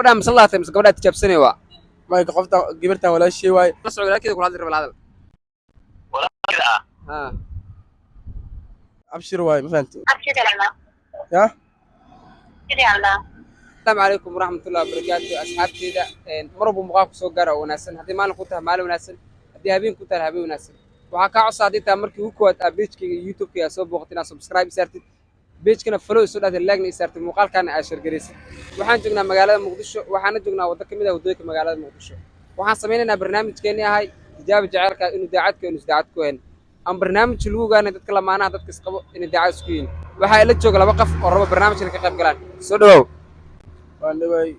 gabadha masallaha tahay mise gabadha tijaabsanay waa ما قفتا قبرتها ولا شيء واي la socdo laakiin kula hadli raba hadal ha ابشر واي ما فهمت يا السلام عليكم ورحمة الله وبركاته أصحابتي مربو مقاك سو قرأ وناسن هدي مالن كنتها مال وناسن هدي هابين كنتها هابين وناسن waxaa kaa codsaadintaa markii ugu koowaad aa pagekayga youtube-ka aa soo booqatay inaad subscribe isaartid pagekana follow soo dhaatay like-na isaartid muuqaalkaana aa shargaraysid waxaan joognaa magaalada muqdisho waxaana joognaa waddo ka mid ah waddooyinka magaalada muqdisho waxaan samaynaynaa barnaamijkeenii ahay tijaaba jaceylka inuu daacadka inuu isdaacad ku hayn ama barnaamij lagu ogaanay dadka lamaanaha dadka isqabo inay daacad isku yihiin waxaa ila jooga laba qof oo raba barnaamijkan ka qayb galaan soo dhawow وانا واي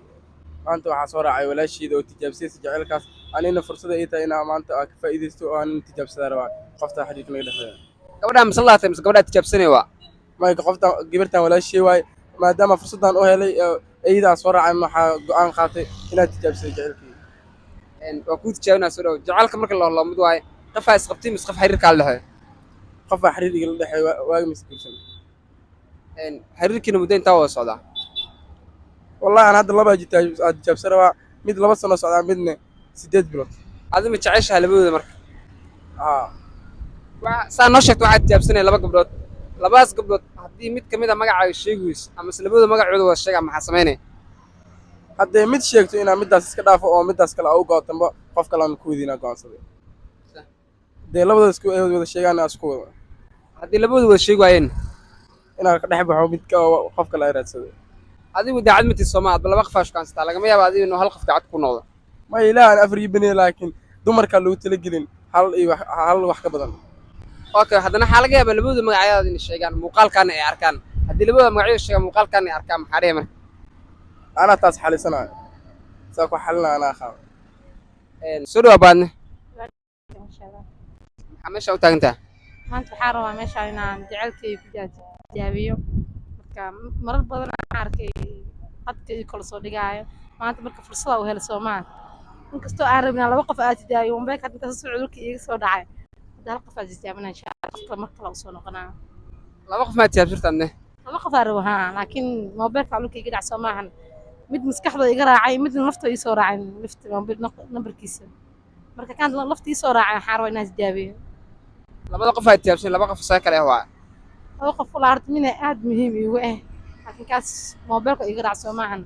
maanta waxaa soo raacay walaasheeda oo tijaabsaysa jaceylkaas anina fursada ay tahay inaan maanta ka faa'iideysto oo aan tijaabsada rabaa qofta xiriirka naga dhexeeya gabadha masallaha tahay mise gabadha tijaabsanay waa ma qofta gabartan walaashey waay maadaama fursadan u helay ayada soo raacay maxaa go'aan qaatay inaad tijaabsada jaceylkii waa ku tijaabinaa soo dhawow jaceylka marka la holo mid waaye qofaa isqabtay mise qof xiriirkaa la dhexeeyo qof xiriir igala dhexeeya waaga misguursan xiriirkiina muddo intaa wada socdaa والله أنا هذا اللبا جاب سروا ميد لبا سنة صعد ميدنا 8 بلوت هذا ما تعيشها لبوده مرك سان noo sheegto waxaad tijaabsanay laba gabdhood labaas gabdhood haddii mid ka mid a magacaaga sheegayso ama labada magacooda wada sheega maxaa samaynaya haddee mid sheegto inaa middaas iska dhaafo oo middaas kale u gootanba qof kale aan ku weydiinaa go'aansaday dee labada isku wada sheegaan isku wada haddii labada wada sheegi waayeen inaan ka dhex baxo mid qof kale ay raadsaday adigu daacad ma tihi Soomaa adba laba qof aad shukaansataa lagama yaabo adigu inuu hal qof daacad ku noqdo ma ilaahan afar iyo bani laakiin dumarka lagu tala gelin hal wax ka badan okay haddana waxaa laga yaabaa labada magacyada inay sheegaan muuqaalkaana ay arkaan haddii labada magacyada sheegaan muuqaalkaana ay arkaan maxaa dhihi marka anaa taas xalisanayo saa ku xalina anaa qaabo soo dhawaad baadne maxaa meesha u taagantaa maanta waxaan rabaa meesha inaan jaceylkay ku jaabiyo marka marar badan aan arkay qadka iyo kala soo dhigaayo maanta marka fursada u helay Soomaa inkastoo aan rabnaa laba qof aad tidaayo umbeek hadda ka soo cudurka iga soo dhacay hadda hal qof aad tijaabinaa insha Allah qofka marka la soo noqonaa laba qof ma tijaabsirtaadne laba qof aan rabaa laakiin mobilka cudurka iga dhac Soomaahan mid maskaxda iga raacay mid nafta ii soo raacay lifta mobil numberkiisa marka kan lafta ii soo raacay waxaan rabaa inaan tijaabiyo labada qof aad tijaabsan laba qof saa kale ah waa laba qof la aragtay min aad muhiim iigu ah laakiin kaas mobilka iga dhac Soomaahan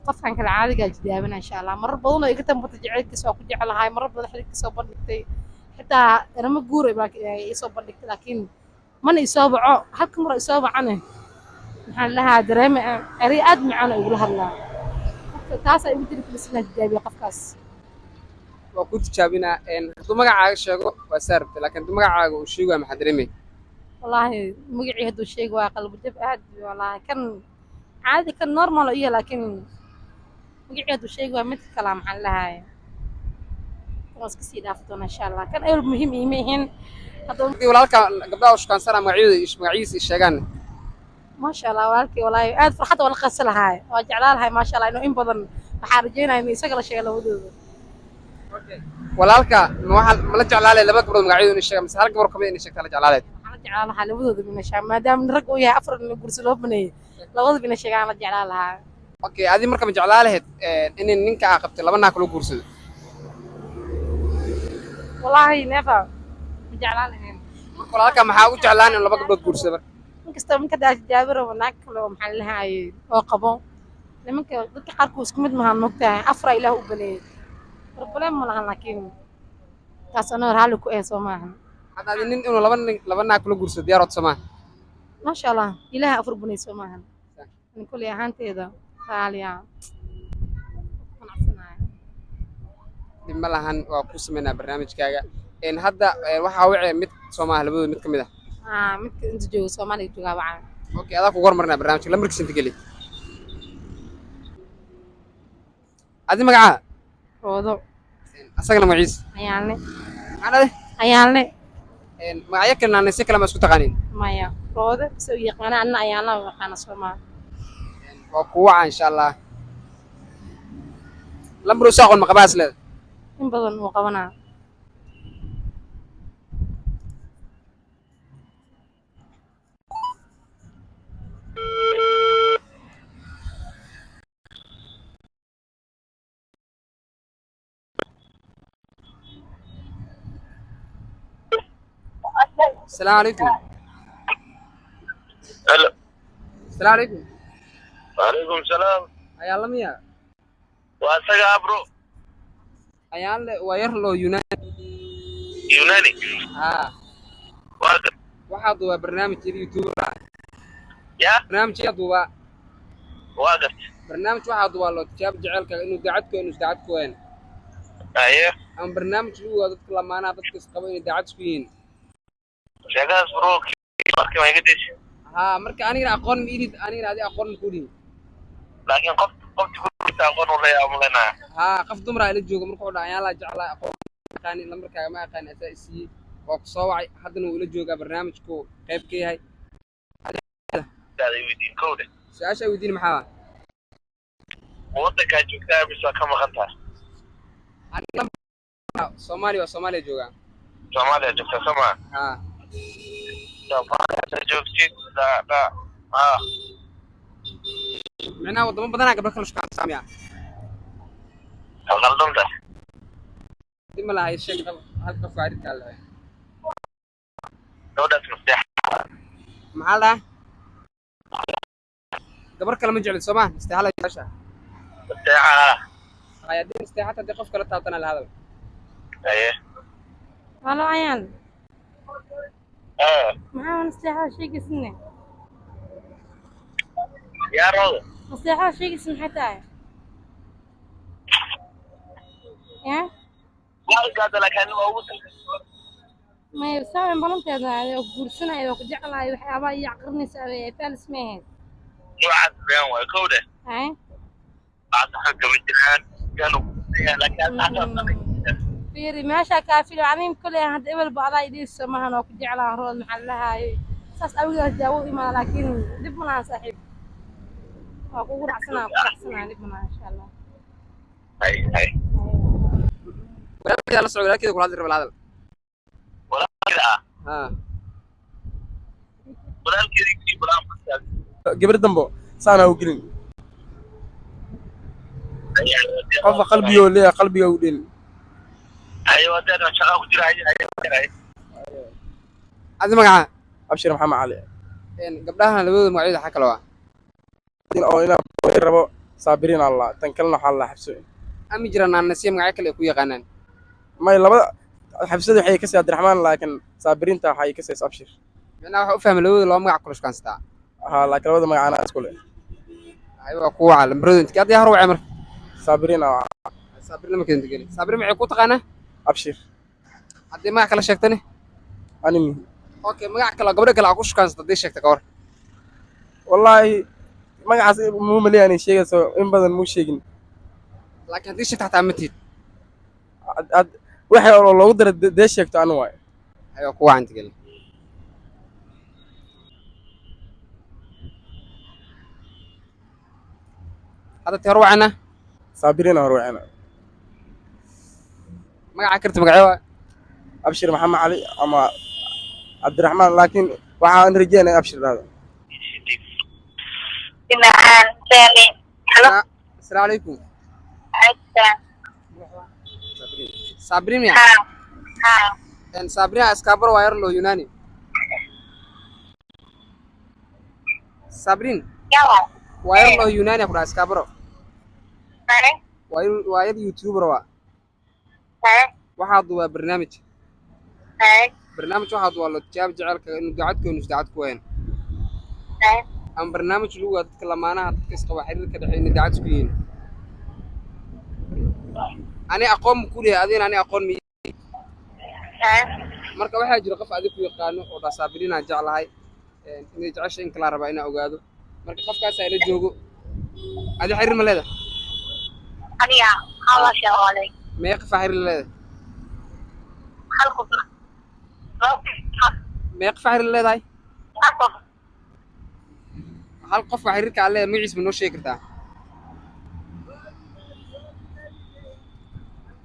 qofkan kala caadiga tijaabina insha Allah marar badan oo iga tambata jaceylkiisa waa ku jecelahay marar badan xiriirka soo bandhigtay xitaa erama guuray baa ii soo bandhigtay laakiin mana ii soo baco halka mar ii soo bacane maxaan lahaa dareema eri aad macaan oo igula hadlaa taas ay ugu dirbilisna tijaabiyo qofkaas waa ku tijaabinaa hadduu magacaaga sheego waa saarabta laakiin hadduu magacaaga uu sheego waa maxaa dareemay wallaahi magacii hadduu sheego waa qalbi jab aad wallaahi kan caadi kan normal iyo laakiin magacii hadduu sheego waa mid kala maxaan lahaay waas ka sii dhaaf doona insha Allah kan ay muhiim yihiin haddii walaalka gabdhaha u shukaansana magaciisa sheegaan ما شاء الله walaalkii walaay aad farxad wala qasalahay waa jeclaalahay ma sha Allah inuu in badan waxa rajeenayaa in isaga la sheego labadooda walaalka ma la jeclaalay laba gabdhood magacyadooda inay sheegaan mise hal gabar kamid inay sheegtaa la jeclaalay waxaan la jeclaalahay labadooda min sha maadaama rag uu yahay afar in gursi loo baneeyay labadooda in sheegaan la jeclaalahay okay adi marka ma jeclaalahayd in ninka aa qabtay laba naag kala guursado wallahi never ma jeclaalahay marka walaalka maxaa u jeclaan in laba gabdhood guursado marka inkastoo minka daas jaabiro wanaag kale oo maxaa lahaay oo qabo nimanka dadka qaarkood isku mid maahan mogtahay afra ilaah u baneeyay problem ma lahan laakiin taas anoo raali ku ee Soomaa hadda nin inuu laba naag kala guursado diyaar oo Soomaa ma sha Allah ilaah afur baneey Soomaa in kulli ahaanteeda raaliya dima lahan waa ku sameynaa barnaamijkaaga hadda waxaa wacay mid Soomaa labadooda mid kamid ah midka inta joogo Soomaaliya jooga wacan okay adaa ku hormarnaa barnaamijka lambarkiisa inta geli adi magaca roodo asagana magaciisa ayaanle magacyo kalena si kale ma isku taqaaniin maya roodo soo yaqaan anna ayaanla waxaana Soomaa waa ku waca insha Allah lambar soo aqoon ma qabaas leed in badan uu qabanaa السلام عليكم. هلا. السلام عليكم. وعليكم السلام. ayaa la miya waa isaga abro ayaan le waa yar loo Yunaan yunani haa waa waxaa duubaa barnaamij YouTube ah ya barnaamijka duubaa waa gart barnaamij waxaa duubaa loo tijaab jecelka inuu daacad ku weyn aye ama barnaamij lagu wado dadka lamaanaha dadka isqabo inay daacad isku yihiin sheekadaas bro markii ma iga deshi haa marka anigana aqoon ma ilid anigana adi aqoon ma ku dhihin laakiin qofti ku jirta aqoon u leeyahay amulena haa qof dumar ila jooga marka uu dhaca ayaan la jeclaa aqoon yaqaan lambarkaaga ma yaqaan asaa isiiyey waa ku soo wacay haddana wuu ila joogaa barnaamijku qayb ka yahay daaday weydiin kowde su-aasha weydiin maxaa waddankaa joogtaa mise ka maqan tahay Soomaaliya joogaa soomaaliya joogtaa somaa haa soomaaliya joogtid micnaha wadamo badanaa gabdho kala shukaansaamiya qaldanta dib ma lahay sheeg hal qof waaridkaa lehay gabadhaas masteex maxaa la gabar kale ma jeclid soomaa isteexala yeesha masteexa haya dib isteexata haddii qof kala taabtana la hadal aye halo ayaan ee maxaa nasteexada sheegaysine yaa roodo nasteexada sheegaysa maxay tahay ya waa gaada laakiin waa ugu maya saaben balanteeda oo guursanaya oo ku jeclahay waxyaabaha iyo aqrinaysa faalis ma ahayd noocaas been waay kowde hay بعدها قبل جهان قالوا لكن fiiri meesha kaafilo aniin kale hadda ebel bacdaa idin samahan oo ku jeclaan rood maxaa lahaay saas awgeed daawo imaan laakiin dib ma lahan saaxiib waa kugu racsanaa dib ma lahan insha Allah هاي walaalkeeda la socdo walaalkeeda kula hadli raba la hadal ولا كذا haa ولا كذا يجيب ولا gabar dambo saana u gelin qofka qalbiga oo leeyahay qalbiga u dhin ايوه ده انا شغال كتير هاي adi magaca abshir maxamed cali gabdhahan labadooda magacyada xaa kale waa oo inaa rabo saabiriin allah tan kalena waxaa la xabso ami jiraan naanasiya magacyo kale ay ku yaqaanaan may labada xabsada waxay ka sii abdiraxmaan laakiin saabiriinta waxay ka sii abshir micnaha waxa u fahmay labadooda laba magac kula shukaansataa haa laakiin labada magacana isku leh ay waa kuwa lambarooda inta hadii har wacay marka saabiriin saabir lama keento geli saabir maxay ku taqaanaa abshir haddii magac kala sheegtani animi okay magac kale gabadha kale aa ku shukaansata haddii sheegta ka war wallaahi magacaas muu maleeyaa inay sheegayso in badan muu sheegin laakiin haddii sheegta xataa ma tiid waxay loogu dara dee sheegto anu waay ay waa kuwa inta geli hadda tii hor wacayna saabiriin hor wacina magaca karta magacyo waa abshir maxamed cali ama cabdiraxmaan laakiin waxaan rajeynaya abshir dhahdo معان ثاني حلو السلام عليكم عدة saabrin ya ها saabrin iskaabaro waa yar loo Yunani saabrin يلا waa yar loo Yunani ku dhaas iskaabaro هاي waa yar YouTuber waa هاي waxaa duubaa barnaamij هاي waxaa duubaa loo tijaab jecelka inuu daacad ku weyn هاي ama barnaamij lagu wado dadka lamaanaha dadka isqaba xiriirka dhexe inay daacad isku yihiin ani aqoon ku leeyahay adina ani aqoon mi هاي marka waxaa jira qof adiga ku yaqaano oo dhasaabirina jeclahay inay jeceshay in kala raba inaa ogaado marka qofkaas ay la joogo adi xiriir ma leedahay أنا الله شغالي meeqa fa xiriir leedahay خلقوا meeqa fa xiriir leedahay خلقوا hal qof waa xiriirka alle magaciisa ma noo sheegi kartaa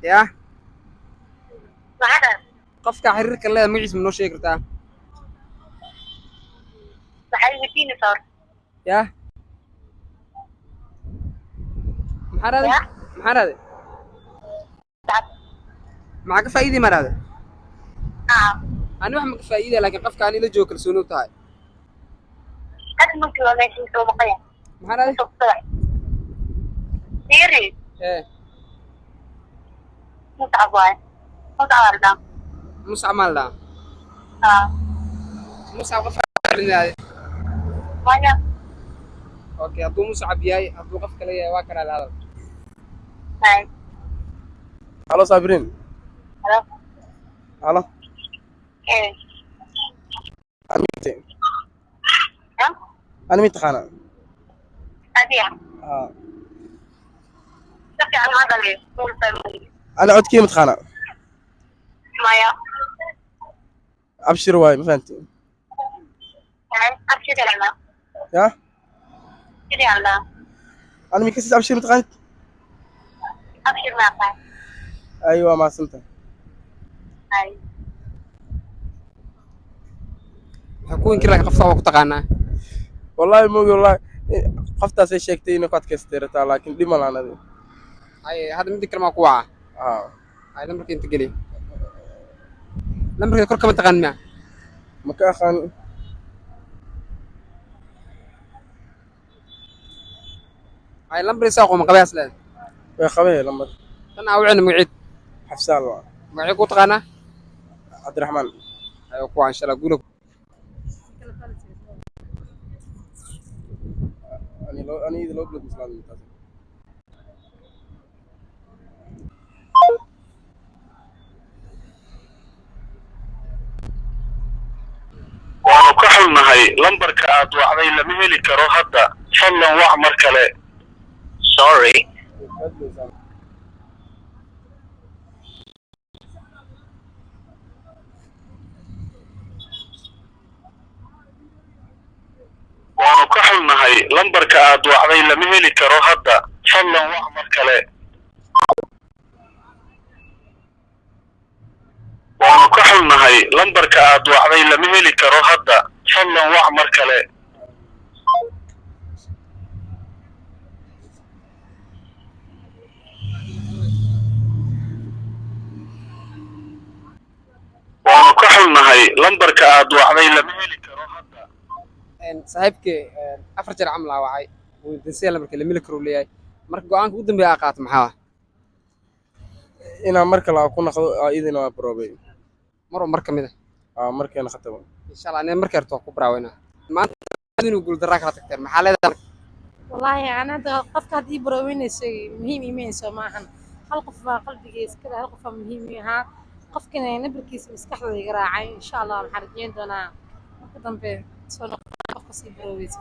yaa هذا qofka xiriirka leeda magaciisa ma noo sheegi kartaa بحي وديني صار yaa maxaa raade maxaa raade maxaa ka faa'iidii ma raade أنا واحد مكفايدة لكن قفك أنا لجوا كرسونو تاعي هذا ممكن ولا شيء سوى بقية ما هذا تقطع ديري إيه متعب واي متعب ده مصعب مالنا مصعب قفك هذا مايا أوكي أبو مصعب ياي أبو قفك لي واكر على هذا هاي halo Sabrine خلاص halo ايه anigte ها ani mitaqaana هذه haa شكي على هذا ليه طول فمي ana codkii mitaqaana مايا abshir waay ma fahanti هاي أبشر على ya أبشر على ani mikasis abshir mitaqaanid أبشر ما قال ay waa mahadsanta هاي حكون كلا قفك وقت قانا wallahi moogi wallahi qoftaasay sheegtay inay ku adkaystay rataa laakiin dhib ma lahan adi أي هذا مدي كلمة قوعة haa هاي لمرك أنت قلي لمرك كل كم تغنى ma ka aqaan هاي لمرك ساقو مقباس لا way qabee lambar أنا أوعنا معيد xafsaal waa معي قوت قانا cabdiraxmaan أيوة قوة إن شاء الله قولك anida loo bilod mislaamay taas waanu ka xunnahay lambarka aad wacday lama heli karo hadda fadlan wac mar kale sorry waanu ka xunnahay lambarka aad wacday lama heli karo hadda fadlan wac mar kale waanu ka xunnahay lambarka aad wacday lama heli karo hadda fadlan wac mar kale waanu ka xunnahay lambarka aad wacday lama heli karo hadda صاحبك أفرج العمل وعي ودنسي لمرك اللي ملك رولي مرك قوانك ودن بيا قات محاوة inaan marka la ku naqdo idina waa probay مرة مركب مده markeena khatabo إن شاء الله أنا مركب توقف براوينا ما أنت نقول دراك راتك تر محل هذا والله أنا هذا قف هذه بروين شيء مهم يمين معهن هل قف قلبي جيس كذا هل قف مهمها قف كنا نبركيس مسكح ذي قراعي إن شاء الله محرجين دونا قدام بين سونا قف قصير برويس